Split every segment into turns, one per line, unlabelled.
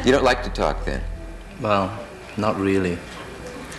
You don't like to talk then?
Well, not really.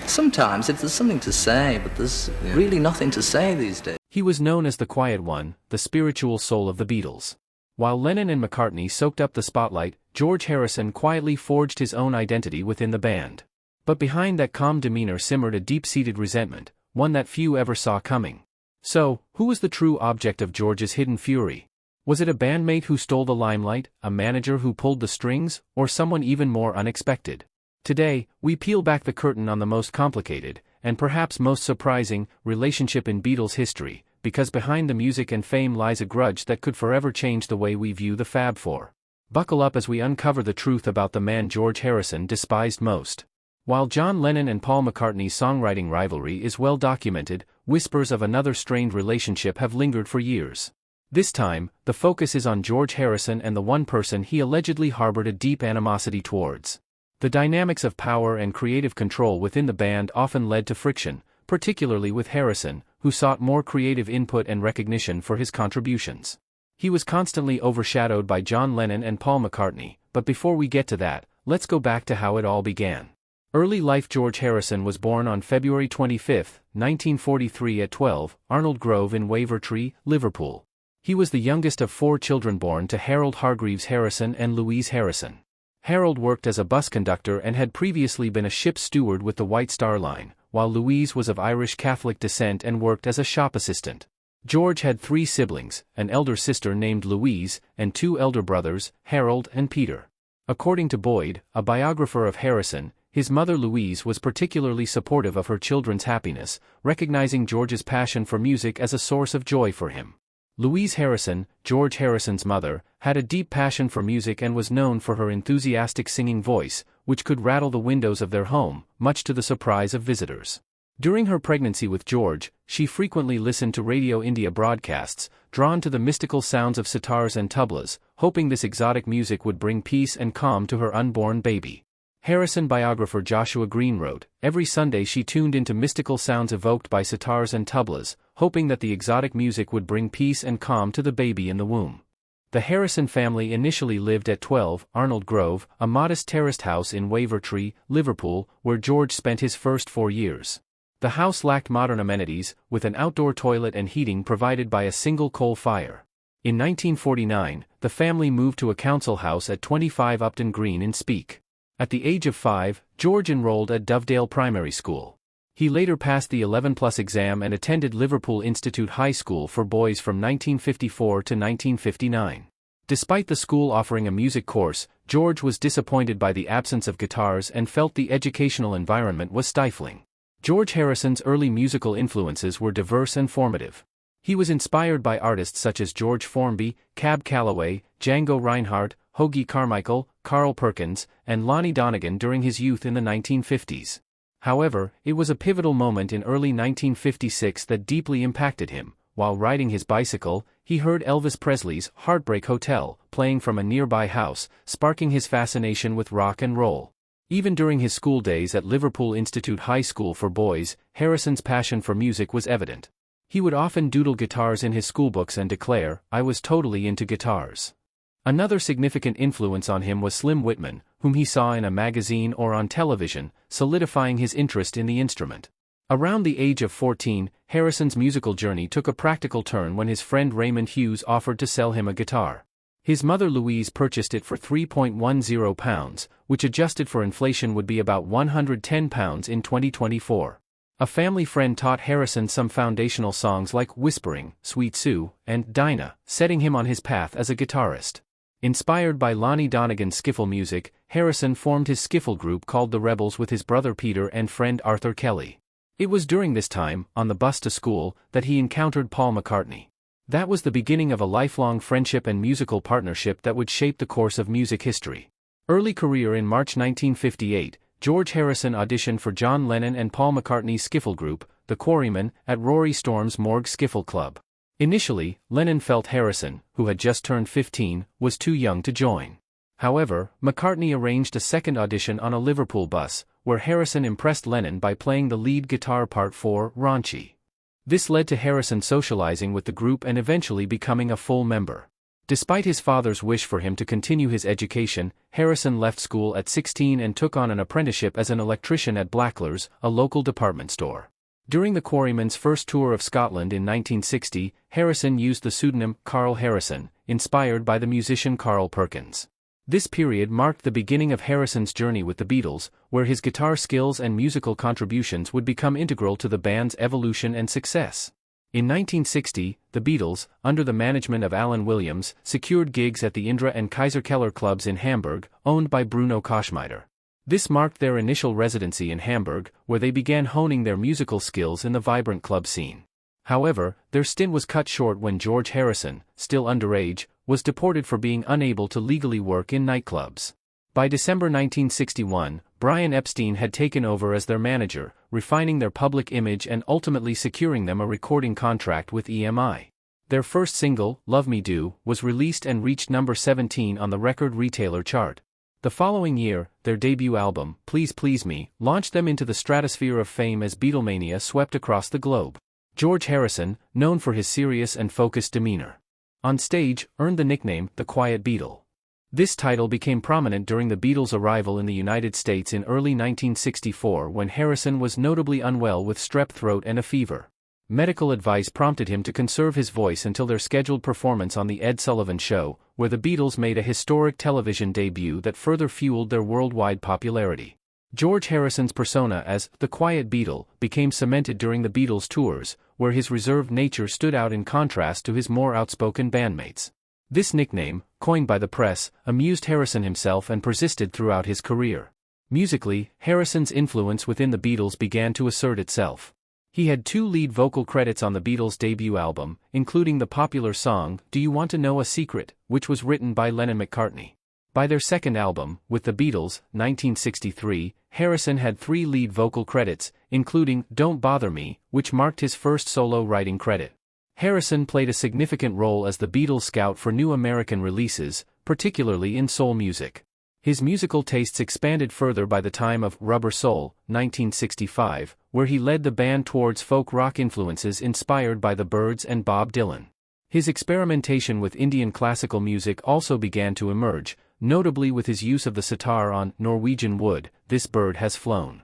Sometimes if there's something to say, but there's really nothing to say these days.
He was known as the quiet one, the spiritual soul of the Beatles. While Lennon and McCartney soaked up the spotlight, George Harrison quietly forged his own identity within the band. But behind that calm demeanor simmered a deep-seated resentment, one that few ever saw coming. So, who was the true object of George's hidden fury? Was it a bandmate who stole the limelight, a manager who pulled the strings, or someone even more unexpected? Today, we peel back the curtain on the most complicated, and perhaps most surprising, relationship in Beatles history, because behind the music and fame lies a grudge that could forever change the way we view the Fab Four. Buckle up as we uncover the truth about the man George Harrison despised most. While John Lennon and Paul McCartney's songwriting rivalry is well documented, whispers of another strained relationship have lingered for years. This time, the focus is on George Harrison and the one person he allegedly harbored a deep animosity towards. The dynamics of power and creative control within the band often led to friction, particularly with Harrison, who sought more creative input and recognition for his contributions. He was constantly overshadowed by John Lennon and Paul McCartney, but before we get to that, let's go back to how it all began. Early life. George Harrison was born on February 25, 1943 at 12, Arnold Grove in Wavertree, Liverpool. He was the youngest of 4 children born to Harold Hargreaves Harrison and Louise Harrison. Harold worked as a bus conductor and had previously been a ship's steward with the White Star Line, while Louise was of Irish Catholic descent and worked as a shop assistant. George had 3 siblings, an elder sister named Louise, and 2 elder brothers, Harold and Peter. According to Boyd, a biographer of Harrison, his mother Louise was particularly supportive of her children's happiness, recognizing George's passion for music as a source of joy for him. Louise Harrison, George Harrison's mother, had a deep passion for music and was known for her enthusiastic singing voice, which could rattle the windows of their home, much to the surprise of visitors. During her pregnancy with George, she frequently listened to Radio India broadcasts, drawn to the mystical sounds of sitars and tablas, hoping this exotic music would bring peace and calm to her unborn baby. Harrison biographer Joshua Green wrote, "Every Sunday she tuned into mystical sounds evoked by sitars and tablas, hoping that the exotic music would bring peace and calm to the baby in the womb." The Harrison family initially lived at 12, Arnold Grove, a modest terraced house in Wavertree, Liverpool, where George spent his first 4 years. The house lacked modern amenities, with an outdoor toilet and heating provided by a single coal fire. In 1949, the family moved to a council house at 25 Upton Green in Speke. At the age of 5, George enrolled at Dovedale Primary School. He later passed the 11+ exam and attended Liverpool Institute High School for boys from 1954 to 1959. Despite the school offering a music course, George was disappointed by the absence of guitars and felt the educational environment was stifling. George Harrison's early musical influences were diverse and formative. He was inspired by artists such as George Formby, Cab Calloway, Django Reinhardt, Hoagy Carmichael, Carl Perkins, and Lonnie Donegan during his youth in the 1950s. However, it was a pivotal moment in early 1956 that deeply impacted him. While riding his bicycle, he heard Elvis Presley's Heartbreak Hotel playing from a nearby house, sparking his fascination with rock and roll. Even during his school days at Liverpool Institute High School for boys, Harrison's passion for music was evident. He would often doodle guitars in his schoolbooks and declare, "I was totally into guitars." Another significant influence on him was Slim Whitman, whom he saw in a magazine or on television, solidifying his interest in the instrument. Around the age of 14, Harrison's musical journey took a practical turn when his friend Raymond Hughes offered to sell him a guitar. His mother Louise purchased it for £3.10, which adjusted for inflation would be about £110 in 2024. A family friend taught Harrison some foundational songs like Whispering, Sweet Sue, and Dinah, setting him on his path as a guitarist. Inspired by Lonnie Donegan's skiffle music, Harrison formed his skiffle group called the Rebels with his brother Peter and friend Arthur Kelly. It was during this time, on the bus to school, that he encountered Paul McCartney. That was the beginning of a lifelong friendship and musical partnership that would shape the course of music history. Early career. In March 1958, George Harrison auditioned for John Lennon and Paul McCartney's skiffle group, the Quarrymen, at Rory Storm's Morgue Skiffle Club. Initially, Lennon felt Harrison, who had just turned 15, was too young to join. However, McCartney arranged a second audition on a Liverpool bus, where Harrison impressed Lennon by playing the lead guitar part for Raunchy. This led to Harrison socializing with the group and eventually becoming a full member. Despite his father's wish for him to continue his education, Harrison left school at 16 and took on an apprenticeship as an electrician at Blackler's, a local department store. During the Quarrymen's first tour of Scotland in 1960, Harrison used the pseudonym Carl Harrison, inspired by the musician Carl Perkins. This period marked the beginning of Harrison's journey with the Beatles, where his guitar skills and musical contributions would become integral to the band's evolution and success. In 1960, the Beatles, under the management of Alan Williams, secured gigs at the Indra and Kaiserkeller clubs in Hamburg, owned by Bruno Koschmider. This marked their initial residency in Hamburg, where they began honing their musical skills in the vibrant club scene. However, their stint was cut short when George Harrison, still underage, was deported for being unable to legally work in nightclubs. By December 1961, Brian Epstein had taken over as their manager, refining their public image and ultimately securing them a recording contract with EMI. Their first single, Love Me Do, was released and reached number 17 on the record retailer chart. The following year, their debut album, Please Please Me, launched them into the stratosphere of fame as Beatlemania swept across the globe. George Harrison, known for his serious and focused demeanor, on stage, earned the nickname The Quiet Beatle. This title became prominent during the Beatles' arrival in the United States in early 1964 when Harrison was notably unwell with strep throat and a fever. Medical advice prompted him to conserve his voice until their scheduled performance on The Ed Sullivan Show, where the Beatles made a historic television debut that further fueled their worldwide popularity. George Harrison's persona as The Quiet Beatle became cemented during the Beatles' tours, where his reserved nature stood out in contrast to his more outspoken bandmates. This nickname, coined by the press, amused Harrison himself and persisted throughout his career. Musically, Harrison's influence within the Beatles began to assert itself. He had 2 lead vocal credits on the Beatles' debut album, including the popular song, Do You Want to Know a Secret, which was written by Lennon-McCartney. By their second album, with the Beatles, 1963, Harrison had 3 lead vocal credits, including Don't Bother Me, which marked his first solo writing credit. Harrison played a significant role as the Beatles' scout for new American releases, particularly in soul music. His musical tastes expanded further by the time of Rubber Soul, 1965, where he led the band towards folk rock influences inspired by the Byrds and Bob Dylan. His experimentation with Indian classical music also began to emerge, notably with his use of the sitar on Norwegian Wood, This Bird Has Flown.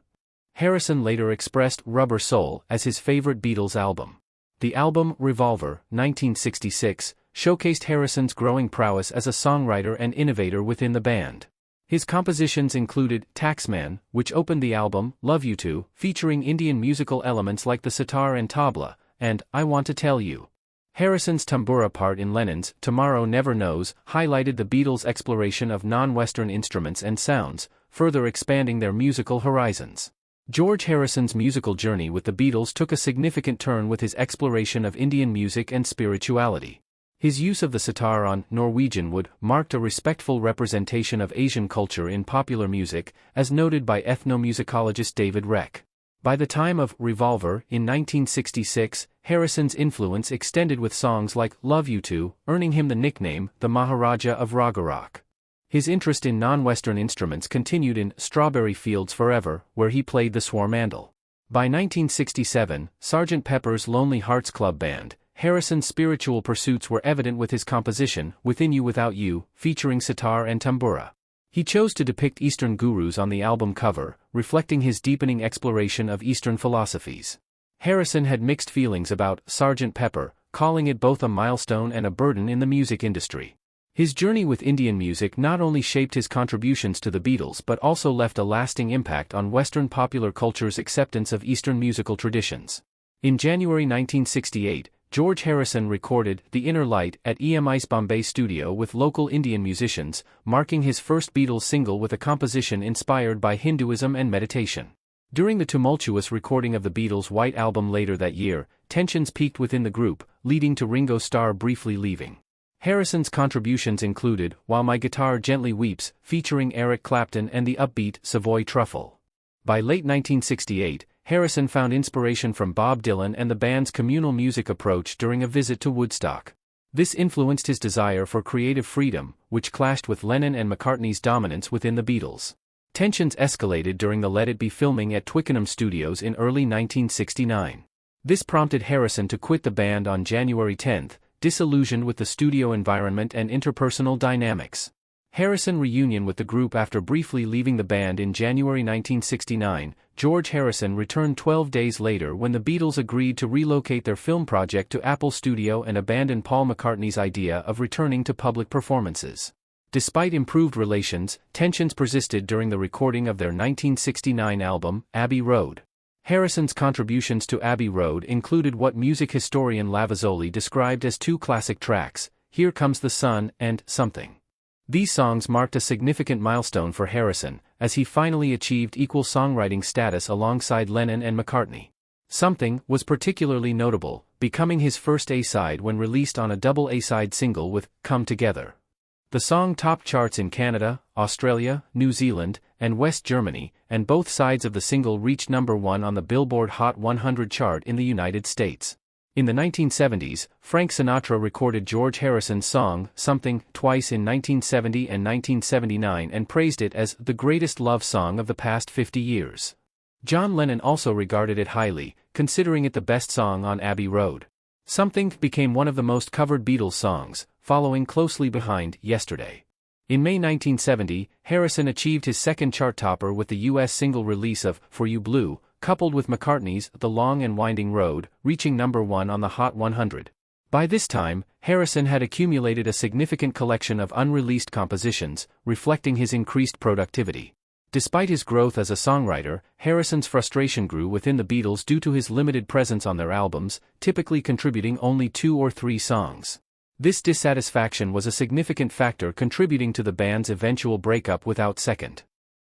Harrison later expressed Rubber Soul as his favorite Beatles album. The album, Revolver, 1966, showcased Harrison's growing prowess as a songwriter and innovator within the band. His compositions included Taxman, which opened the album, Love You To, featuring Indian musical elements like the sitar and tabla, and I Want to Tell You. Harrison's tambura part in Lennon's Tomorrow Never Knows highlighted the Beatles' exploration of non-Western instruments and sounds, further expanding their musical horizons. George Harrison's musical journey with the Beatles took a significant turn with his exploration of Indian music and spirituality. His use of the sitar on Norwegian Wood marked a respectful representation of Asian culture in popular music, as noted by ethnomusicologist David Reck. By the time of Revolver in 1966, Harrison's influence extended with songs like Love You To, earning him the nickname the Maharaja of Raga Rock. His interest in non-Western instruments continued in Strawberry Fields Forever, where he played the swarmandal. By 1967, Sgt. Pepper's Lonely Hearts Club Band, Harrison's spiritual pursuits were evident with his composition, Within You Without You, featuring sitar and tambura. He chose to depict Eastern gurus on the album cover, reflecting his deepening exploration of Eastern philosophies. Harrison had mixed feelings about Sgt. Pepper, calling it both a milestone and a burden in the music industry. His journey with Indian music not only shaped his contributions to the Beatles but also left a lasting impact on Western popular culture's acceptance of Eastern musical traditions. In January 1968, George Harrison recorded The Inner Light at EMI's Bombay studio with local Indian musicians, marking his first Beatles single with a composition inspired by Hinduism and meditation. During the tumultuous recording of the Beatles' White Album later that year, tensions peaked within the group, leading to Ringo Starr briefly leaving. Harrison's contributions included While My Guitar Gently Weeps, featuring Eric Clapton, and the upbeat Savoy Truffle. By late 1968, Harrison found inspiration from Bob Dylan and the band's communal music approach during a visit to Woodstock. This influenced his desire for creative freedom, which clashed with Lennon and McCartney's dominance within the Beatles. Tensions escalated during the Let It Be filming at Twickenham Studios in early 1969. This prompted Harrison to quit the band on January 10, disillusioned with the studio environment and interpersonal dynamics. Harrison reunion with the group. After briefly leaving the band in January 1969, George Harrison returned 12 days later when the Beatles agreed to relocate their film project to Apple Studio and abandon Paul McCartney's idea of returning to public performances. Despite improved relations, tensions persisted during the recording of their 1969 album, Abbey Road. Harrison's contributions to Abbey Road included what music historian Lavisoli described as two classic tracks, Here Comes the Sun and Something. These songs marked a significant milestone for Harrison, as he finally achieved equal songwriting status alongside Lennon and McCartney. Something was particularly notable, becoming his first A-side when released on a double A-side single with Come Together. The song topped charts in Canada, Australia, New Zealand, and West Germany, and both sides of the single reached number 1 on the Billboard Hot 100 chart in the United States. In the 1970s, Frank Sinatra recorded George Harrison's song, Something, twice in 1970 and 1979 and praised it as the greatest love song of the past 50 years. John Lennon also regarded it highly, considering it the best song on Abbey Road. Something became one of the most covered Beatles songs, following closely behind Yesterday. In May 1970, Harrison achieved his second chart topper with the U.S. single release of For You Blue, coupled with McCartney's The Long and Winding Road, reaching number 1 on the Hot 100. By this time, Harrison had accumulated a significant collection of unreleased compositions, reflecting his increased productivity. Despite his growth as a songwriter, Harrison's frustration grew within the Beatles due to his limited presence on their albums, typically contributing only 2 or 3 songs. This dissatisfaction was a significant factor contributing to the band's eventual breakup without second.